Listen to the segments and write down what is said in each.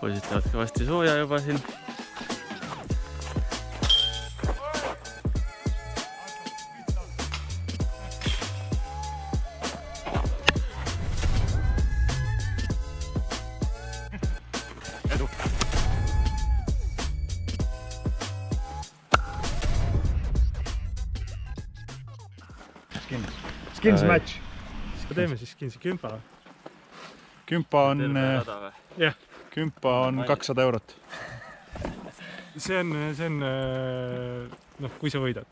poisid teevad kõvasti sooja juba siin. Edu! Skins match! Teeme siis skinsi kümpa. Kümpa on... Jah. Kümpa on 200 €. See on, noh, kui sa võidad.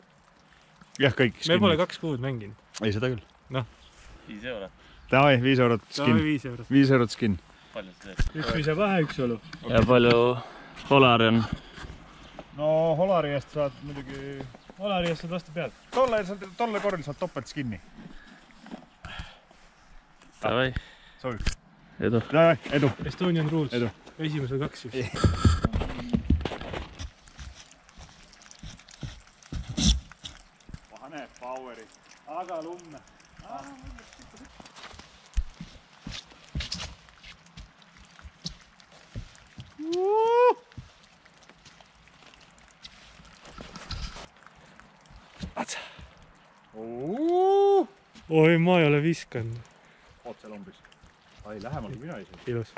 Jah, kõik skinni. Me pole 2 kuud mänginud. Ei, seda küll. Noh. 5 €. Davai, 5 € skin. 5 € skin. Palju see teeb? Üks või see vähe, üks õlu. Ja palju Holari on? No Holari eest saad muidugi... Holari eest saad vastu pead. Tolle korral saad topelt skinni. Davai. Sobib. Edu. Davai, edu. Estonian Rules. Edu. Esimesel 2 siis. Pane poweri. Aga lumme. Oi, ma ei ole viskanud. Otse lombis. Ai, lähemal kui mina isegi. Ilus.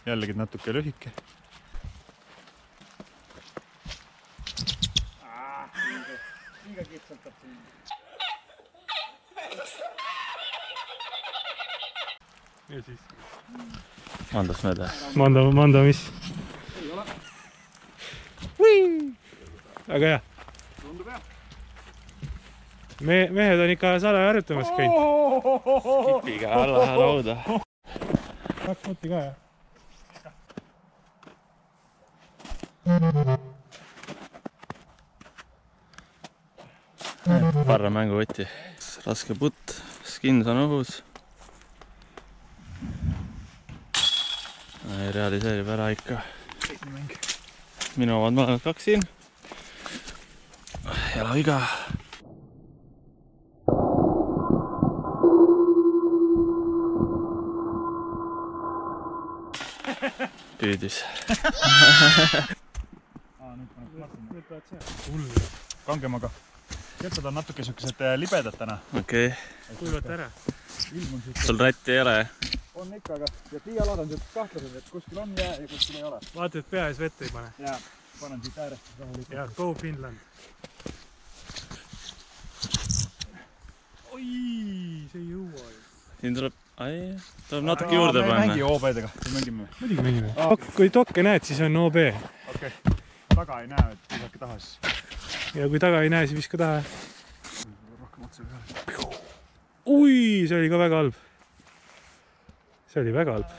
Jällegi natuke lühike. Liiga kitsaltab siin. Ja siis? Mandas mööda. Manda mis? Ei ole. Väga hea. Tundub hea. Mehed on ikka sala harjutamas käinud. Kipiga alla lauda. 2 motti ka, jah? Parra mänguvõti. Raske putt. Skins on õhus. Realiseerib ära ikka. Minu omad mõlemad 2 siin. Jala viga. Püüdis. Kangemaga. Ketsad on natuke siukesed libedad täna. Okei. Kuivata ära. Sul rätti ei ole? On ikka, aga ja tiialad on siuksed kahtlased, et kuskil on jää ja kuskil ei ole. Vaata, et pea ees vette ei pane. Jaa, panen siit äärest rahulikult. Ja, go Finland. Oi, see ei jõua ju. Siin tuleb natuke juurde panna. Me ei mängi OB-dega, me mängime. Muidugi mängime. Kui tokke näed, siis on OB. Okei, taga ei näe, et visake taha siis. Ja kui taga ei näe, siis viska taha. Rohkem otse peale. Ui, see oli ka väga halb. See oli väga halb.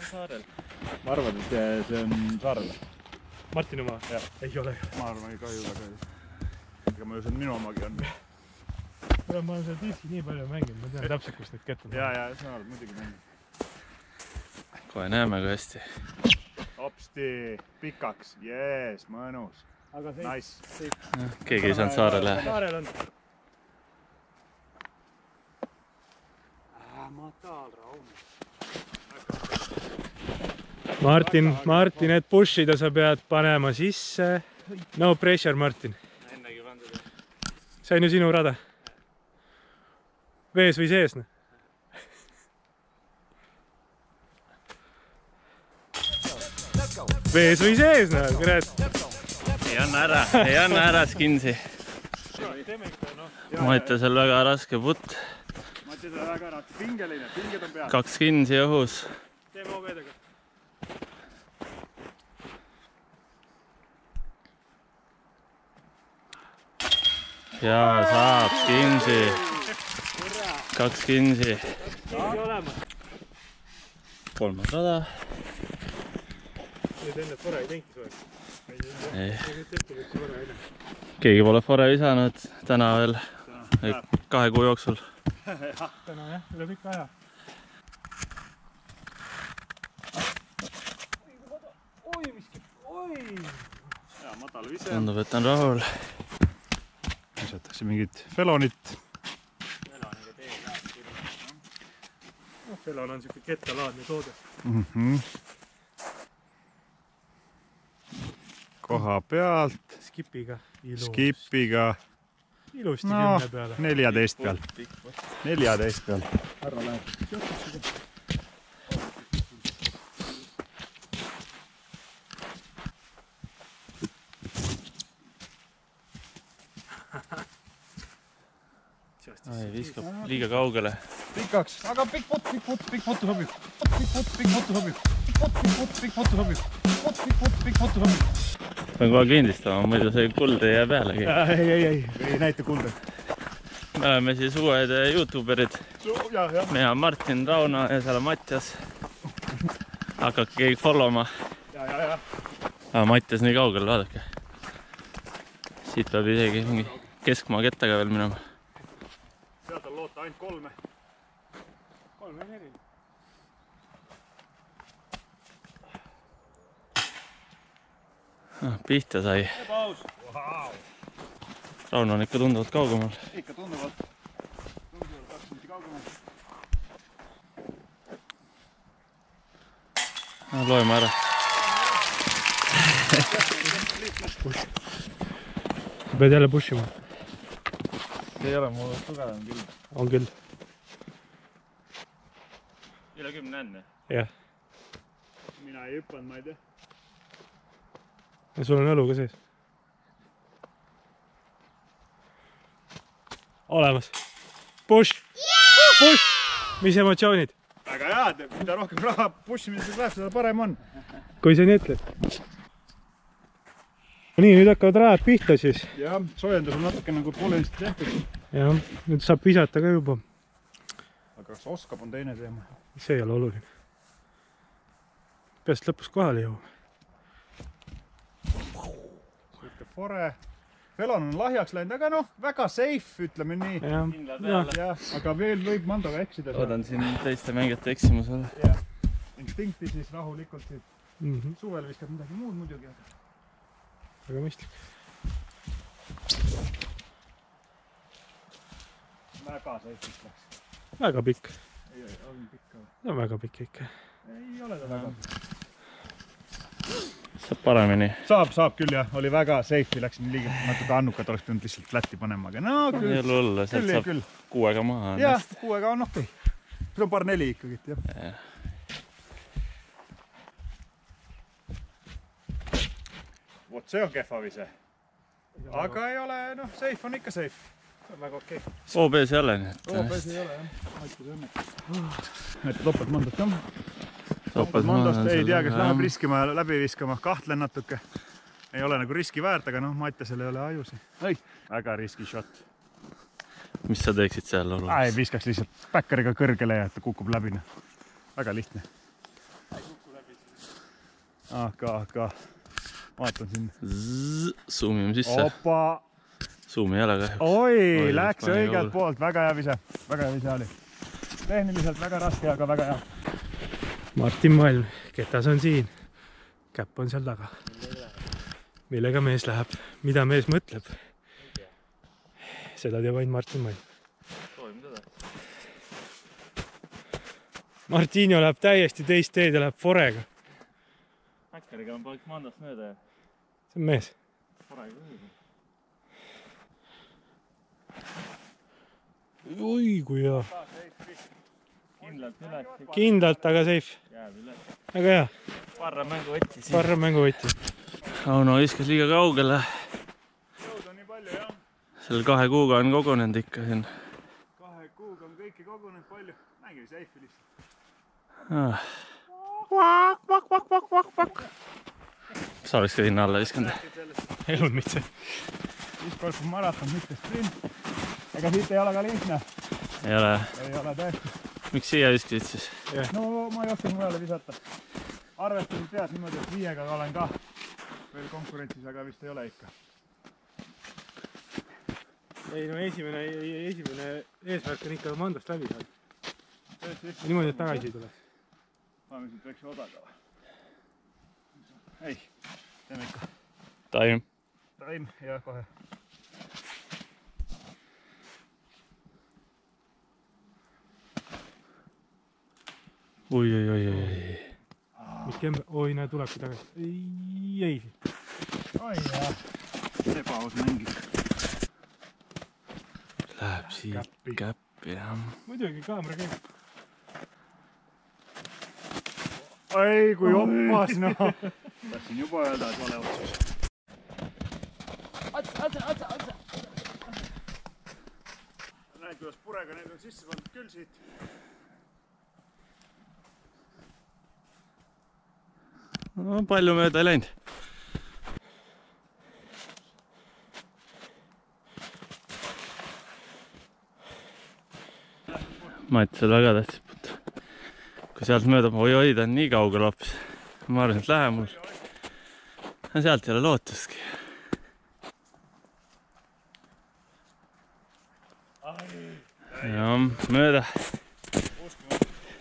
Ma arvan, et see on Saarel. Martin oma? Ei ole. Ma arvan, ei kahju väga. Ega ma ju see minu omagi on. Ma olen seal diski nii palju mänginud, ma tean täpselt, kus neid kätte on. Jaa, sa oled muidugi mänginud. Kohe näeme, kui hästi. Hopsti, pikaks, jees, mõnus. Nice. Keegi ei saanud saarele. Saarel on. Martin, et pushida sa pead panema sisse. No pressure, Martin. See on ju sinu rada. Vees või sees? Vees või sees, kurat. Ei anna ära skinsi. Ma ütlen seal väga raske putt. Ma ütlen seal väga raske, pingeline, pinged on peal. 2 skinsi õhus. Teeme OB-dega. Jaa, saab skinsi. 2 skinsi. 3 rada. Nüüd enne fore ei teinki soeks. Keegi pole fore visanud täna veel 2 kuu jooksul. Täna jah, üle pika aja. Oi, miski, oi! Jaa, matal vise. Tundub, et on rahul. Visatakse mingit felonit. Felon on siuke kettalaadne toode. Koha pealt. Skipiga. Skipiga. Ilusti No, 10 peale. 14 peal. 14 peal. Härra läheb. Ai, viskab liiga kaugele. Pikaks, aga pikk foto sobib. Pikk foto sobib. Pean kohe kindistama, muidu see kuld ei jää pealegi. Ei näita kulda. Me oleme siis uued YouTuberid. Mina on Martin, Rauno ja seal on Mattias. Hakake keegi followma. Mattias nii kaugel, vaadake. Siit peab isegi mingi keskmaa kettaga veel minema. Sealt on loota ainult 3. 3 4. Pihta sai. Ebaus. Wow. Rauno on ikka tunduvalt kaugemal. Ikka tunduvalt. Tunduvalt 2 minutit kaugemal. Loeme ära. Pead jälle pushima. Ei ole mul tugevam küll. On küll. Üle 10 enne. Jah. Mina ei hüppanud, ma ei tea. Ja sul on õlu ka sees. Olemas. Push! Push! Mis emotsioonid? Väga hea, mida rohkem raha pushimises läheb, seda parem on. Kui sa nii ütled. Nii, nüüd hakkavad rajad pihta siis. Jah, soojendus on natuke nagu poolenisti tehtud. Jah, nüüd saab visata ka juba. Aga kas oskab on teine teema. See ei ole oluline. Peast lõpus kohale jõu. Siuke fore. Felon on lahjaks läinud, aga noh, väga safe, ütleme nii. Jah. Aga veel võib Mandoga eksida. Oodan siin teiste mängijate eksimusele. Instinkti siis rahulikult siit. Suvel viskab midagi muud muidugi. Väga mõistlik. Väga safe läks. Väga pikk. Ei ole pikk. No väga pikk ikka. Ei ole ta väga. Saab paremini. Saab küll jah, oli väga safe, läksin liiga natuke annukat, oleks pidanud lihtsalt flätti panema, aga no küll. Ei ole hullu, sealt saab küll. 6-ga maha. Jah, 6-ga on okei. See on par 4 ikkagi, jah. Vot see on kehva vise. Aga ei ole, noh, safe on ikka safe. See on väga okei. OB-s ei ole nii. OB-s ei ole, jah. Aitus õnneks. Et topelt mandast ka. Mandast ei tea, kas läheb riskima ja läbi viskama, kahtlen natuke. Ei ole nagu riski väärt, aga noh, Mattiasel ei ole ajusi. Väga riski shot. Mis sa teeksid seal oluliselt? Ei, viskaks lihtsalt backeriga kõrgele ja ta kukub läbi. Väga lihtne. Aga vaatan siin. Zoomime sisse. Opa! Zoom ei ole kahjuks. Oi, läks õigelt poolt. Väga hea vise. Väga hea vise oli. Tehniliselt väga raske, aga väga hea. Martin Malm, ketas on siin. Käpp on seal taga. Millega mees läheb? Mida mees mõtleb? Seda teeb ainult Martin Malm. Martinio läheb täiesti teist teed ja läheb forega. Äkkeriga on paik mandast mööda. See on mees. Forega õige. Oi, kui hea. Kindlalt üles. Kindlalt, aga safe. Jääb üles. Väga hea. Parra mängu võtti siin. Parra mängu võtti. Rauno viskas liiga kaugele. Jõud on nii palju, jah. Selle 2 kuuga on kogunenud ikka siin. 2 kuuga on kõiki kogunenud palju. Mängi safe lihtsalt. Sa oleks ka sinna alla viskanud. Elud mitte. Discgolf on maraton, mitte sprint. Ega siit ei ole ka lihtne. Ei ole. Ei ole tõesti. Miks siia viskasid siis? No ma ei oskan mujale visata. Arvestasin peas niimoodi, et 5-ga olen ka veel konkurentsis, aga vist ei ole ikka. Ei, no esimene eesmärk on ikka mandast läbi saada. Niimoodi, et tagasi ei tule. Paneme siit väikse odaga. Ei, teeme ikka. Time. Time ja kohe. oi. Oi, näe, tulebki tagasi. Ei. Oi jah. Ebaus mängib. Läheb siit käppi, jah. Muidugi, kaamera käib. Ai, kui oppas, noh. Tahtsin juba öelda, et vale otsus. Atsa. Näed, kuidas purega need on sisse pandud küll siit. No, palju mööda ei läinud. Mattisel väga tähtis putt. Kui sealt mööda, oi, ta on nii kaugel hoopis. Ma arvan, et lähemul. Sealt ei ole lootustki. Ja, mööda.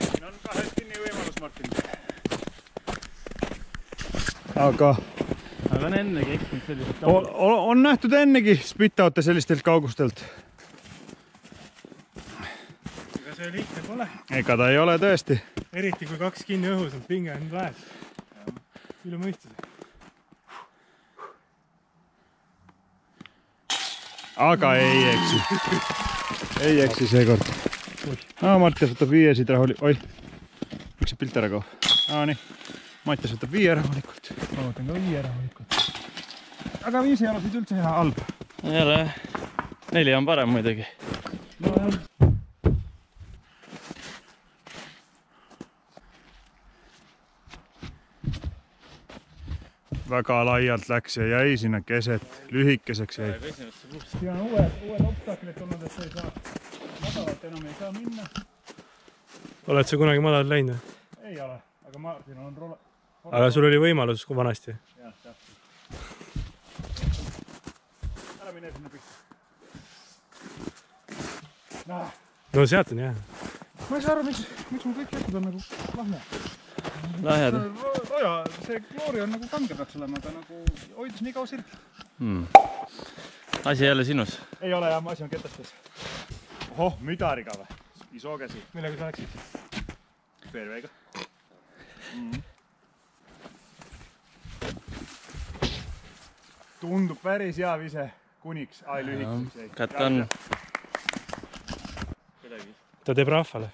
Siin on 2 kinni võimalus, Martin. Aga on ennegi eksnud sellistelt on nähtud ennegi spit-out'e sellistelt kaugustelt. Ega see lihtne pole. Ega ta ei ole tõesti. Eriti kui 2 kinni õhus on, pinge on läheb. Üle mõistuse. Aga ei eksi. Ei eksi seekord. Mattias võtab 5 siit rahuli. Oi, miks see pilt ära kaob? Nii, Mattias võtab 5 rahulikult. Ma võtan ka 5 rahulikult. Aga 5 ei ole siit üldse hea halb. ei ole, 4 on parem muidugi. Väga laialt läks ja jäi sinna keset, lühikeseks jäi. Siin on uued obstaklid tulnud, et sa ei saa madalalt enam ei saa minna. Oled sa kunagi madalalt läinud? Ei ole, aga Martin on rolle. Aga sul oli võimalus kui vanasti? Jah, täpselt. Ära mine sinna pihta. No sealt on jah. Ma ei saa aru, miks mul kõik jäkud on nagu lahja. Lahjad. Roja, see kloori on nagu kange peaks olema, aga nagu hoidis nii kaua sirgel. Asi jälle sinus. Ei ole jah, asi on ketestes. Ohoh, müdariga või? Isogesi. Millega sa läksid? Fairway'ga. Tundub päris hea vise kuniks. Ai, lühikeseks jäi. Kätt on. Ta teeb rahvale.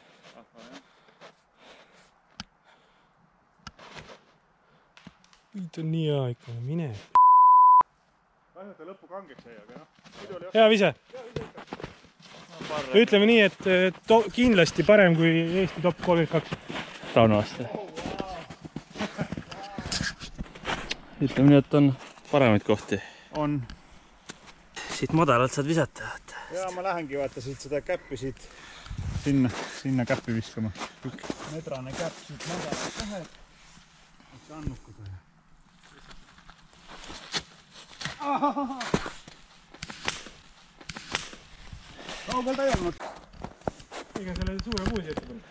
Ta on nii hea ikka, mine. Kahju, et ta lõppu kangeks jäi, aga noh. Hea vise. Ütleme nii, et kindlasti parem kui Eesti top 32. Rauno vastu. Ütleme nii, et on paremaid kohti. On. Siit madalalt saad visata. Ja ma lähengi vaata siit seda käppi siit sinna käppi viskama. Medrane käpp siit madalalt läheb. See annukuda. Kaugel ta ei olnud. Ega selle suure kuusi ette tulnud.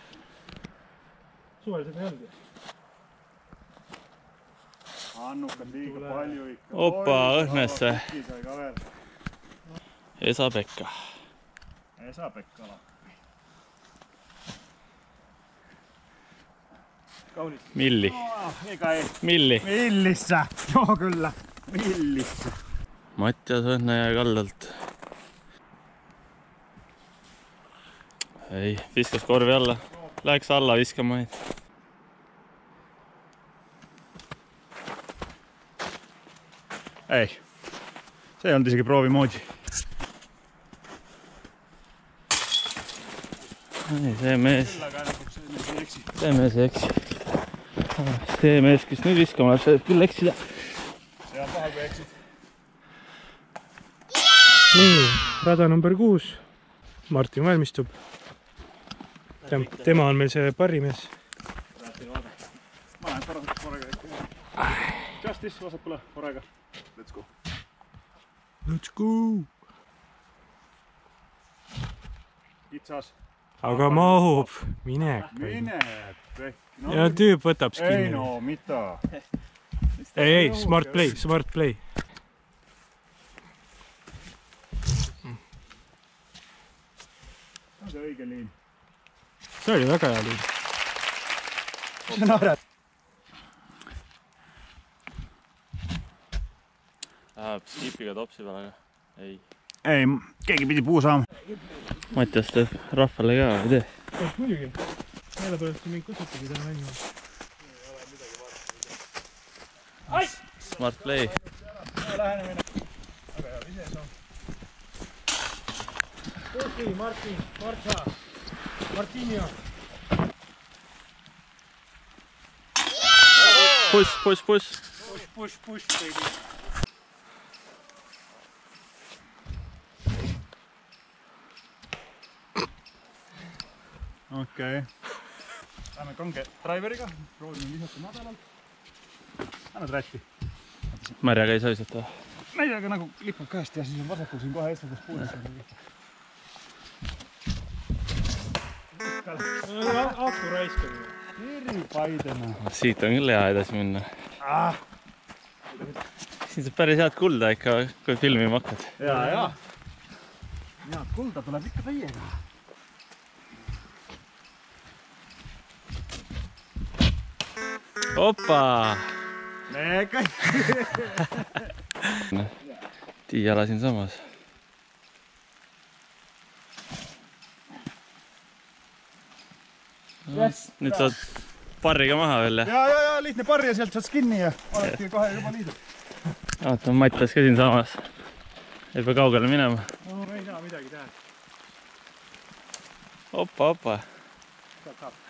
Suvel seda ei olnud. Annukad liiga palju ikka. Opa, õhnesse. Esa-Pekka. Esa-Pekka lappi. Kaunis. Milli. Ega ei. Milli. Millissa. Joo kyllä. Millissa. Mattias Õhnajää kaldalt. Ei, viskas korvi alla. Läheks alla viskama. Ei. See ei olnud isegi proovi moodi. See mees ei eksi. See mees, kes nüüd viskama läheb, see küll eksida. See on paha, kui eksid. Nii, rada number 6. Martin valmistub. Tema on meil see parimees. Ma lähen korraga ikka. Justice vasakule korraga. Let's go. Let's go! Kitsas. Aga mahub. Mine. Mine. No, ja tüüp võtab skinni. Ei no, mida? Ei, smart play, smart play. See õige liin. See oli väga hea liin. Sa naerad. Läheb skipiga topsi peale, aga ei. Ei, keegi pidi puu saama. Mattias teeb rahvale ka, ei tee? Muidugi. Meile tuleb siin mingi kusutagi täna välja. Smart play. Lähenemine. Väga hea ise saab. Pusi, Martin, Marta, Martinio. Push, push, push. Push, baby. Okei. Lähme kange driveriga. Proovime visata madalalt. Anna trätti. Märjaga ei saa visata. Märjaga nagu lipub käest ja siis on vasakul siin kohe eestladas puunis. Aku raiskamine. Eri paidena. Siit on küll hea edasi minna. Siin saab päris head kulda ikka, kui filmima hakkad. Jaa. Head kulda tuleb ikka täiega. Opa! Kõik. Tiiala siin samas. Nüüd saad parriga maha veel, jah? Jaa, lihtne parri ja sealt saad skinni ja oledki kohe juba liidud. Vaata, Mattias ka siin samas. Ei pea kaugele minema. No, ei saa midagi teha. Opa.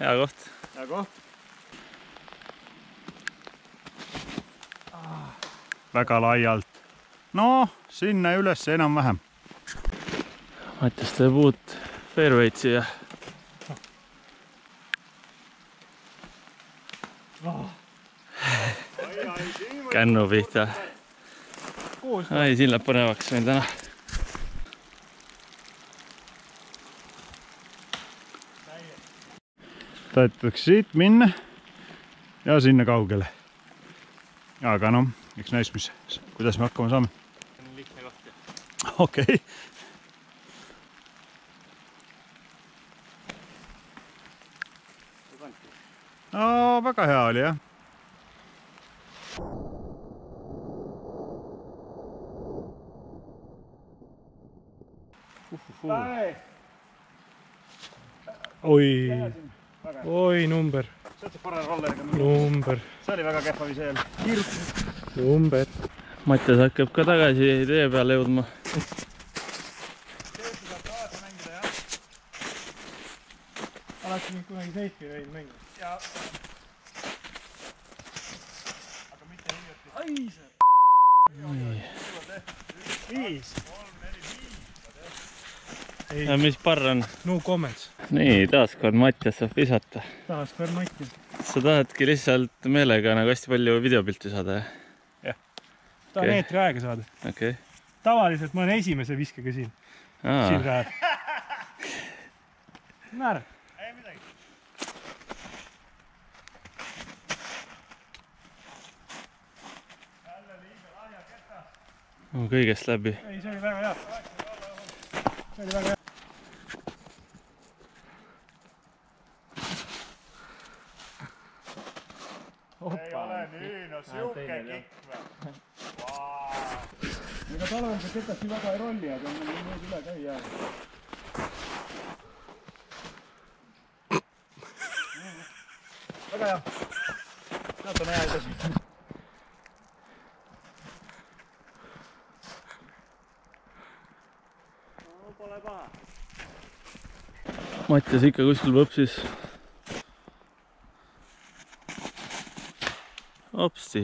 Hea koht. Hea koht. Väga laialt. No, sinna üles enam-vähem. Mattias teeb uut fairway'd siia. Kännu pihta. Ai, siin läheb põnevaks meil täna. Tahetakse siit minna ja sinna kaugele. Aga noh, eks näis, kuidas me hakkama saame. Lihtne koht. Okei. No, väga hea oli, jah. Oi, number. See on parem rolleriga. Number. See oli väga kehva vise jälle. Kiirutus. Number. Mattias hakkab ka tagasi tee peale jõudma. Alati mind kunagi seifi võin mängida. Jaa. Aga mitte hiljuti. Ai, see. 5. Ja mis parr on? No comments. Nii, taaskord Mattias saab visata. Taaskord Mati. Sa tahadki lihtsalt meelega nagu hästi palju videopilti saada, jah? Tahan meetri aega saada. Okei. Tavaliselt ma olen esimese viskega siin. Siin rääb. Määr. Ei midagi. Jälle liiga lahja ketta. Kõigest läbi. Ei, see oli väga hea. See oli väga hea. Ei ole nii, no siuke kikk või. Ega talvel see ketast nii väga ei rolli, aga on nüüd üle ka ei jää. Väga hea. Sealt on hea edasi. Pole paha. Mattias ikka kuskil võpsis. Hopsti,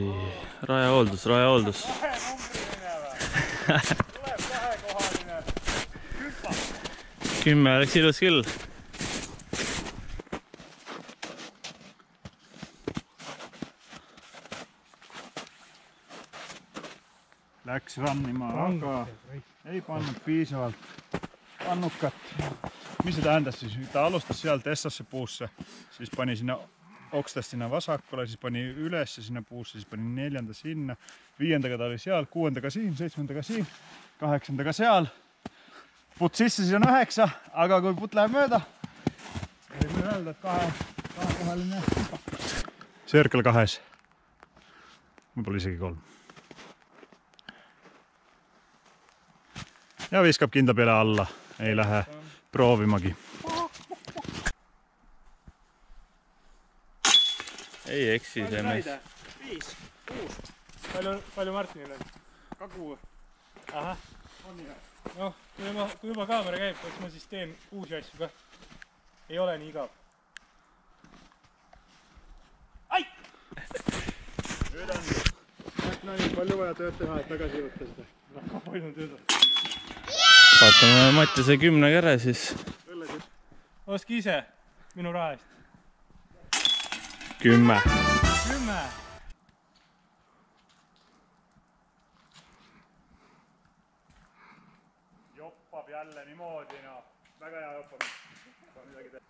rajahooldus. Kahe numbriline või? Tuleb kahekohaline. Küpa. 10 oleks ilus küll. Läks rannima, aga ei pannud piisavalt pannukat. Mis see tähendas siis? Ta alustas sealt Essasse puusse, siis pani sinna okstast sinna vasakule, siis pani üles sinna puusse, siis pani 4. sinna, 5. ta oli seal, 6. siin, 7. siin, 8. seal. Putt sisse siis on 9, aga kui putt läheb mööda, võib öelda, et kahekohaline. Circle 2. Võib-olla isegi 3. Ja viskab kinda peale alla. Ei lähe proovimagi. Ei eksi see mees. 5, 6. Palju Martinil on? 2. Ahah. Noh, kui juba kaamera käib, eks ma siis teen uusi asju ka. Ei ole nii igav. Ai! Nüüd on nii palju vaja tööd teha, et tagasi jõuta seda. Palju tööd on. Vaatame Mattiase 10 käre siis. Ostki ise minu raha eest. 10. 10! Joppab jälle niimoodi, no. Väga hea joppab. Saa midagi teha.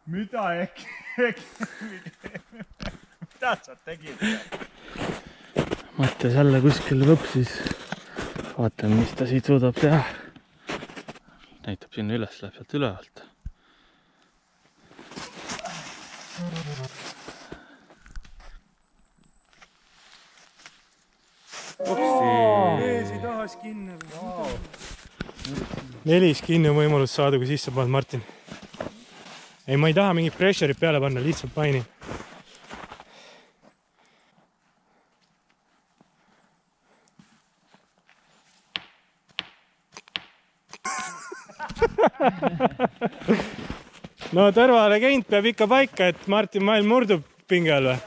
Mida mida sa tegid? Mattias jälle kuskil võpsis. Vaatame, mis ta siit suudab teha. Näitab sinna üles, läheb sealt ülevalt. Mees ei taha skinne. 4 skinne on võimalus saada, kui sisse paned Martin. Ei, ma ei taha mingit pressure'it peale panna, lihtsalt mainin. No tõrvalegend peab ikka paika, et Martin Mail murdub pinge all või?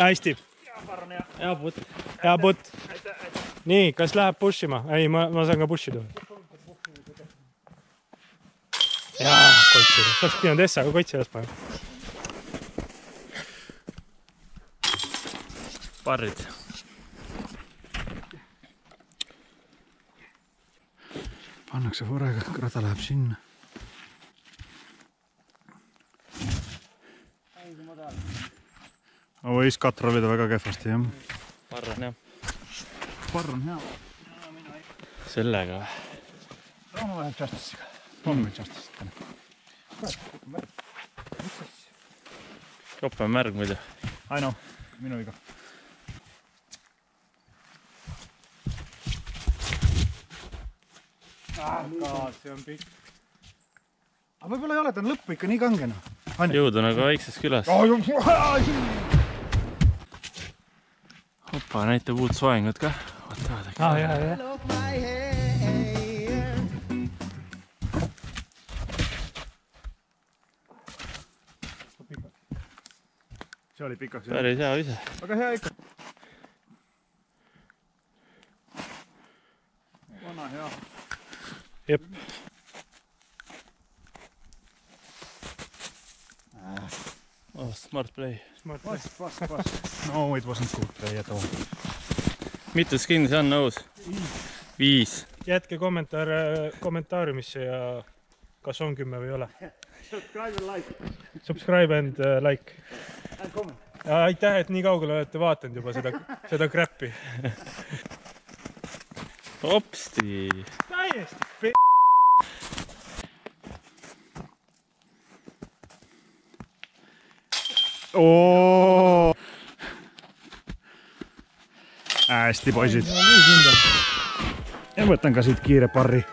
Hästi. Hea putt. Nii, kas läheb push ima? Ei, ma saan ka push ida. Jaa, kotsi. Saaks pidanud Essa, aga kotsi ees panema. Parrid. Pannakse forega, krata läheb sinna. Võis katrolida väga kehvasti, jah. Parr on jah. Parr on hea. Sellega või? Rauno läheb Justice'iga. On meil Justice'it täna. Jope märg muidu. Ai no, minu viga. See on pikk. Aga võib-olla ei ole, ta on lõppu ikka nii kangena. Jõudu nagu väikses külas. Hoppa, näitab uut soengut ka. Vaatavad äkki. Jah. See oli pikaks. Päris hea ise. Aga hea ikka. Vana hea. Jep. Oh, smart play. Pass. No, it wasn't good play at all. Mitu skin see on nõus? 5. Jätke kommentaariumisse ja kas on 10 või ei ole. Subscribe and like. And comment. Ja aitäh, et nii kaugele olete vaatanud juba seda crappi. Hopsti! Täiesti Oh! Hästi poisid. Ja võtan ka siit kiire parri.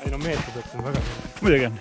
Ei no meetodid on väga. Muidugi on.